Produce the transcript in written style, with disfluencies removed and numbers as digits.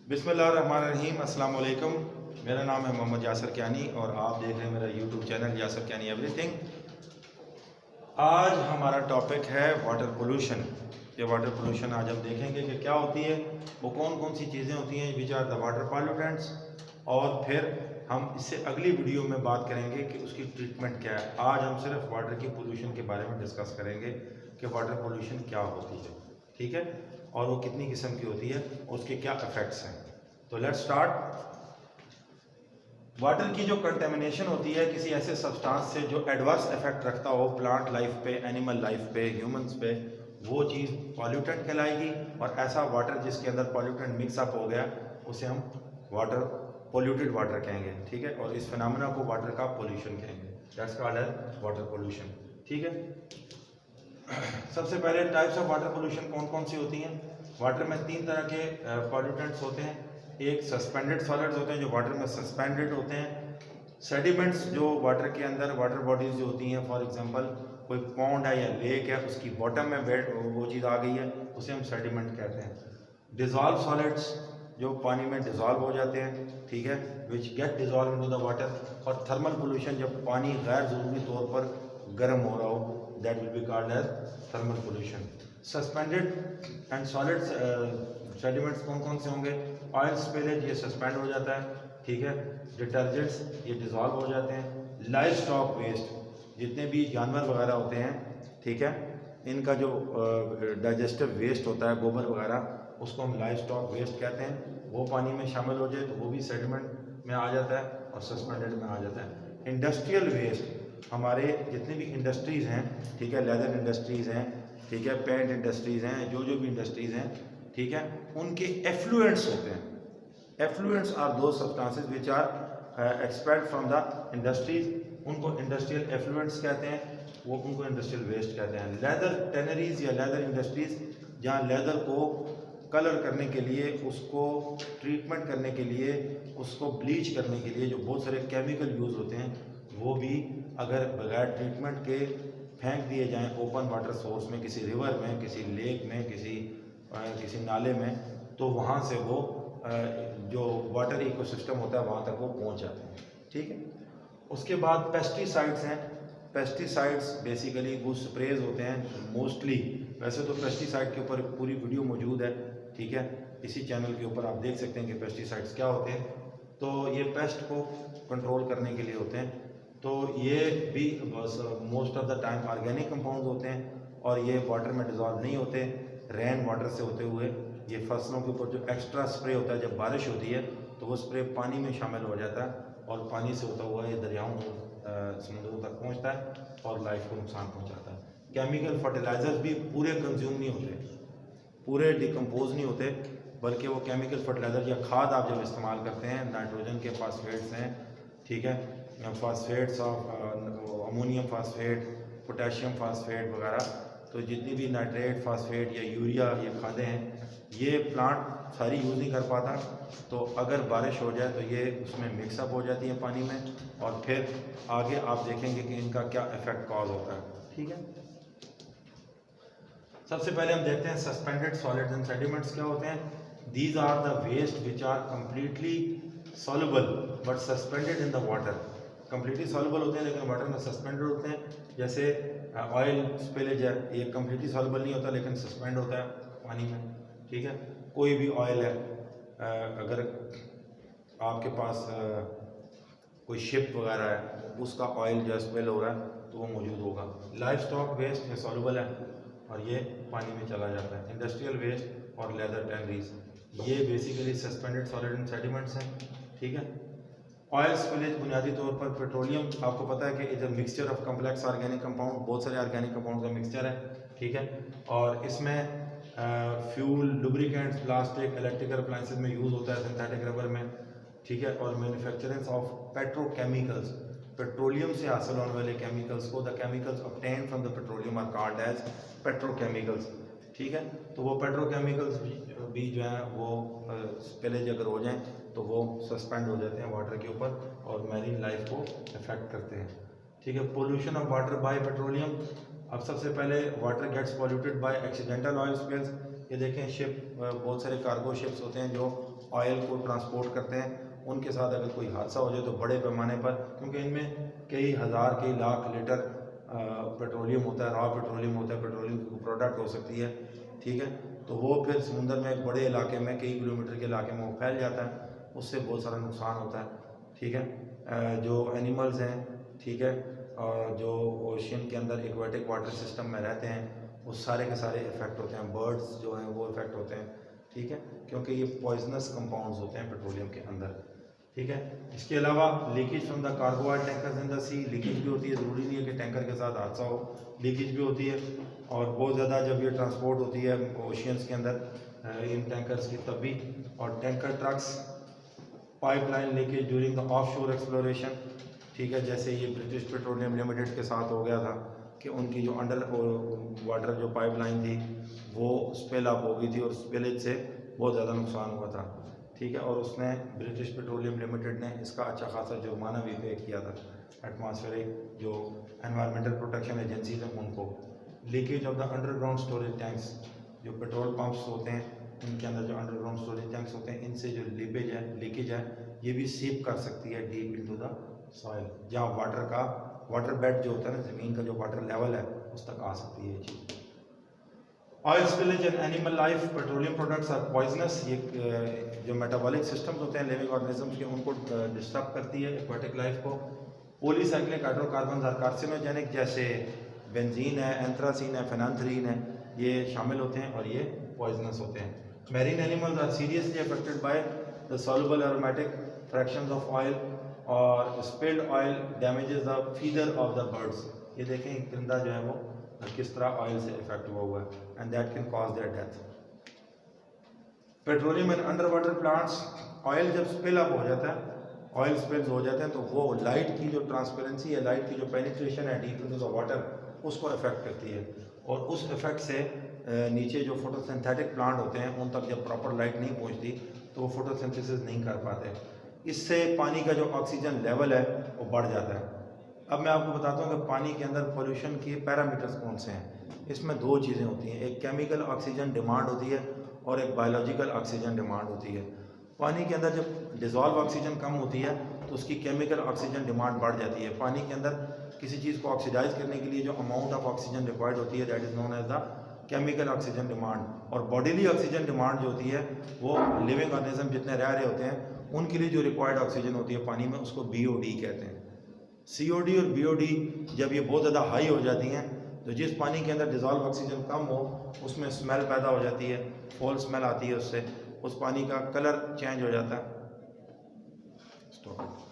बिस्मिल्लाहिर्रहमानिर्रहीम, अस्सलाम वालेकुम। मेरा नाम है मोहम्मद यासर कियानी और आप देख रहे हैं मेरा YouTube channel Yasir Kiani everything. आज हमारा टॉपिक है वाटर पोल्यूशन। ये वाटर पोल्यूशन आज हम देखेंगे कि क्या होती है, वो कौन कौन सी चीज़ें होती हैं which are the water pollutants, और फिर हम इससे अगली वीडियो में बात करेंगे कि उसकी ट्रीटमेंट क्या है। आज हम सिर्फ वाटर की पोल्यूशन के बारे में डिस्कस करेंगे कि वाटर पोल्यूशन क्या होती है, ठीक है, और वो कितनी किस्म की होती है, उसके क्या इफ़ेक्ट्स हैं। तो लेट्स स्टार्ट। वाटर की जो कंटेमिनेशन होती है किसी ऐसे सब्सटेंस से जो एडवर्स इफेक्ट रखता हो प्लांट लाइफ पे, एनिमल लाइफ पे, ह्यूमंस पे, वो चीज़ पॉल्यूटेंट कहलाएगी। और ऐसा वाटर जिसके अंदर पॉल्यूटेंट मिक्सअप हो गया उसे हम वाटर पोल्यूटेड वाटर कहेंगे, ठीक है, और इस फिनोमेना को वाटर का पोल्यूशन कहेंगे। That's called as water pollution, ठीक है। सबसे पहले टाइप्स ऑफ वाटर पोल्यूशन कौन कौन सी होती हैं। वाटर में तीन तरह के पॉल्यूटेंट्स होते हैं। एक सस्पेंडेड सॉलिड्स होते हैं जो वाटर में सस्पेंडेड होते हैं। सेडिमेंट्स जो वाटर के अंदर वाटर बॉडीज जो होती हैं, फॉर एग्जांपल कोई पॉन्ड है या लेक है, उसकी बॉटम में बैठ वो चीज़ आ गई है, उसे हम सेडिमेंट कहते हैं। डिजॉल्व सॉलिड्स जो पानी में डिजॉल्व हो जाते हैं, ठीक है, which get dissolve into the water. और थर्मल पोल्यूशन जब पानी गैर ज़रूरी तौर पर गर्म हो रहा हो, that will be called as thermal pollution. Suspended and solids sediments कौन कौन से होंगे। ऑयल स्पिलेज, ये सस्पेंड हो जाता है, ठीक है। डिटर्जेंट्स, ये डिजॉल्व हो जाते हैं। लाइव स्टॉक वेस्ट, जितने भी जानवर वगैरह होते हैं, ठीक है, इनका जो डाइजेस्टिव वेस्ट होता है, गोबर वगैरह, उसको हम लाइव स्टॉक वेस्ट कहते हैं। वो पानी में शामिल हो जाए तो वो भी सेडिमेंट में आ जाता है और सस्पेंडेड में आ जाता है। इंडस्ट्रियल वेस्ट, हमारे जितनी भी इंडस्ट्रीज़ हैं, ठीक है, लेदर इंडस्ट्रीज़ हैं, ठीक है, पेंट इंडस्ट्रीज़ हैं, जो जो भी इंडस्ट्रीज़ हैं, ठीक है, उनके एफ्लुएंट्स होते हैं। Effluents are those substances which are expelled from the industries, उनको इंडस्ट्रियल एफ्लुएंट्स कहते हैं, वो उनको इंडस्ट्रियल वेस्ट कहते हैं। लेदर टेनरीज या लेदर इंडस्ट्रीज, जहाँ लेदर को कलर करने के लिए, उसको ट्रीटमेंट करने के लिए, उसको ब्लीच करने के लिए जो बहुत सारे केमिकल यूज़ होते हैं, वो भी अगर बगैर ट्रीटमेंट के फेंक दिए जाएं ओपन वाटर सोर्स में, किसी रिवर में, किसी लेक में, किसी नाले में, तो वहाँ से वो जो वाटर इकोसिस्टम होता है वहाँ तक वो पहुँच जाते हैं, ठीक है। उसके बाद पेस्टिसाइड्स हैं। पेस्टिसाइड्स बेसिकली वो स्प्रेज होते हैं मोस्टली। वैसे तो पेस्टिसाइड के ऊपर पूरी वीडियो मौजूद है, ठीक है, इसी चैनल के ऊपर आप देख सकते हैं कि पेस्टिसाइड्स क्या होते हैं। तो ये पेस्ट को कंट्रोल करने के लिए होते हैं। तो ये भी most of the time organic compound होते हैं और ये वाटर में डिजॉल्व नहीं होते। रेन वाटर से होते हुए ये फसलों के ऊपर जो एक्स्ट्रा स्प्रे होता है जब बारिश होती है तो वो स्प्रे पानी में शामिल हो जाता है और पानी से होता हुआ ये दरियाओं समुद्रों तक पहुंचता है और लाइफ को नुकसान पहुंचाता है। केमिकल फर्टिलाइजर्स भी पूरे कंज्यूम नहीं होते, पूरे डिकम्पोज नहीं होते, बल्कि वो केमिकल फर्टिलाइजर या खाद आप जब इस्तेमाल करते हैं, नाइट्रोजन के फास्फेट्स हैं, ठीक है, phosphates of ammonium phosphate, potassium phosphate वगैरह, तो जितनी भी नाइट्रेट, फास्फेट या यूरिया ये खादें हैं, ये प्लांट सारी यूज़ नहीं कर पाता। तो अगर बारिश हो जाए तो ये उसमें मिक्सअप हो जाती है पानी में और फिर आगे आप देखेंगे कि इनका क्या इफेक्ट कॉज होता है, ठीक है। सबसे पहले हम देखते हैं सस्पेंडेड सॉलिड्स एंड सेडिमेंट्स क्या होते हैं। These are the waste which are completely soluble but suspended in the water. Completely soluble होते हैं लेकिन वाटर में सस्पेंडेड होते हैं। जैसे ऑयल स्पिलेज है, ये कम्प्लीटली सॉल्युबल नहीं होता लेकिन सस्पेंड होता है पानी में, ठीक है। कोई भी ऑयल है, अगर आपके पास कोई शिप वगैरह है, उसका ऑयल जो स्पिल हो रहा है तो वो मौजूद होगा। लाइफ स्टॉक वेस्ट ये सॉल्युबल है और ये पानी में चला जाता है। इंडस्ट्रियल वेस्ट और लेदर टैनरीज, ये basically suspended solid and sediments हैं, ठीक है। ऑयल स्पिलेज बुनियादी तौर पर पेट्रोलियम, आपको पता है कि is a mixture of complex organic compound, बहुत सारे ऑर्गेनिक कंपाउंड का मिक्सचर है, ठीक है, और इसमें fuel, lubricants, plastic, electrical appliances में यूज़ होता है, सिंथेटिक रबर में, ठीक है, और मैन्युफैक्चरिंग ऑफ पेट्रोकेमिकल्स, पेट्रोलियम से हासिल होने वाले केमिकल्स को, the chemicals obtain from the petroleum are called as petrochemicals, ठीक है। तो वो पेट्रोकेमिकल्स भी जो है वो स्पिलेज अगर हो जाएं तो वो सस्पेंड हो जाते हैं वाटर के ऊपर और मैरीन लाइफ को इफेक्ट करते हैं, ठीक है। Pollution of water by petroleum, अब सबसे पहले water gets polluted by accidental oil spills. ये देखें शिप, बहुत सारे कार्गो शिप्स होते हैं जो ऑयल को ट्रांसपोर्ट करते हैं, उनके साथ अगर कोई हादसा हो जाए तो बड़े पैमाने पर, क्योंकि इनमें कई हज़ार कई लाख लीटर पेट्रोलियम होता है, रॉ पेट्रोलियम होता है, पेट्रोलियम की प्रोडक्ट हो सकती है, ठीक है, तो वो फिर समुंदर में एक बड़े इलाके में कई किलोमीटर के इलाके में वो फैल जाता है, उससे बहुत सारा नुकसान होता है, ठीक है। जो एनिमल्स हैं, ठीक है, जो ओशियन के अंदर एक्वेटिक वाटर सिस्टम में रहते हैं वो सारे के सारे इफ़ेक्ट होते हैं, बर्ड्स जो हैं वो इफ़ेक्ट होते हैं, ठीक है, क्योंकि ये पॉइजनस कंपाउंड्स होते हैं पेट्रोलियम के अंदर, ठीक है। इसके अलावा leakage from the cargo oil tankers in the sea, leakage भी होती है, ज़रूरी नहीं है कि टैंकर के साथ हादसा हो, लीकेज भी होती है, और बहुत ज़्यादा जब ये ट्रांसपोर्ट होती है ओशियंस के अंदर इन टैंकर्स की तब भी, और tanker trucks pipeline leakage during the offshore exploration, ठीक है, जैसे ये ब्रिटिश पेट्रोलियम लिमिटेड के साथ हो गया था कि उनकी जो अंडर वाटर जो पाइपलाइन थी वो स्पिल अप हो गई थी और स्पिलेज से बहुत ज़्यादा नुकसान हुआ था, ठीक है, और उसने ब्रिटिश पेट्रोलियम लिमिटेड ने इसका अच्छा खासा जुर्माना भी पे किया था एटमॉस्फेरिक जो एनवायरमेंटल प्रोटेक्शन एजेंसीज हैं उनको। Leakage of the underground storage tanks, जो पेट्रोल पंप्स होते हैं इनके अंदर जो अंडरग्राउंड स्टोरेज टैंक्स होते हैं, इनसे जो लीकेज है ये भी सीप कर सकती है डीप इनटू द सॉइल, जहाँ वाटर बेड जो होता है ना, ज़मीन का जो वाटर लेवल है उस तक आ सकती है ये चीज़। Oil spillage and animal life, petroleum products are poisonous, ये जो मेटाबॉलिक सिस्टम्स होते हैं लिविंग ऑर्गेनिजम्स के उनको डिस्टर्ब करती है एक्वाटिक लाइफ को। पॉलीसाइक्लिक हाइड्रोकार्बन आर कार्सिनोजेनिक, जैसे बेंजीन है, एंथ्रासीन है, फेनांथ्रीन है, ये शामिल होते हैं और ये पॉइजनस होते हैं। Marine animals are seriously affected by the soluble aromatic fractions of oil, और spilled oil damages the feather of the birds, ये देखें परिंदा जो है वो किस तरह ऑयल से इफेक्ट हुआ है, and that can cause there death. Petroleum and under water plants, oil जब स्पिल अप हो जाता है, ऑयल स्पिल्स हो जाते हैं तो वो लाइट की जो ट्रांसपेरेंसी है, लाइट की जो पेनिट्रेशन है डीप इनटू द वाटर, उसको इफेक्ट करती है, और उस इफेक्ट से नीचे जो फोटोसिंथेटिक प्लांट होते हैं उन तक जब प्रॉपर लाइट नहीं पहुंचती तो वो फोटोसिंथेसिस नहीं कर पाते, इससे पानी का जो ऑक्सीजन लेवल है वो बढ़ जाता है। अब मैं आपको बताता हूँ कि पानी के अंदर पोल्यूशन के पैरामीटर्स कौन से हैं। इसमें दो चीज़ें होती हैं, एक केमिकल ऑक्सीजन डिमांड होती है और एक बायोलॉजिकल ऑक्सीजन डिमांड होती है। पानी के अंदर जब डिज़ोल्व ऑक्सीजन कम होती है तो उसकी केमिकल ऑक्सीजन डिमांड बढ़ जाती है। पानी के अंदर किसी चीज़ को ऑक्सीडाइज करने के लिए जो अमाउंट ऑफ ऑक्सीजन रिक्वायर्ड होती है that is known as the chemical oxygen demand. और बॉडीली ऑक्सीजन डिमांड जो होती है वो लिविंग ऑर्गेनिज्म जितने रह रहे होते हैं उनके लिए जो रिक्वायर्ड ऑक्सीजन होती है पानी में उसको BOD कहते हैं। COD और BOD जब ये बहुत ज़्यादा हाई हो जाती हैं तो जिस पानी के अंदर डिज़ोल्व ऑक्सीजन कम हो उसमें स्मेल पैदा हो जाती है, फॉल स्मेल आती है, उससे उस पानी का कलर चेंज हो जाता है। स्टॉप।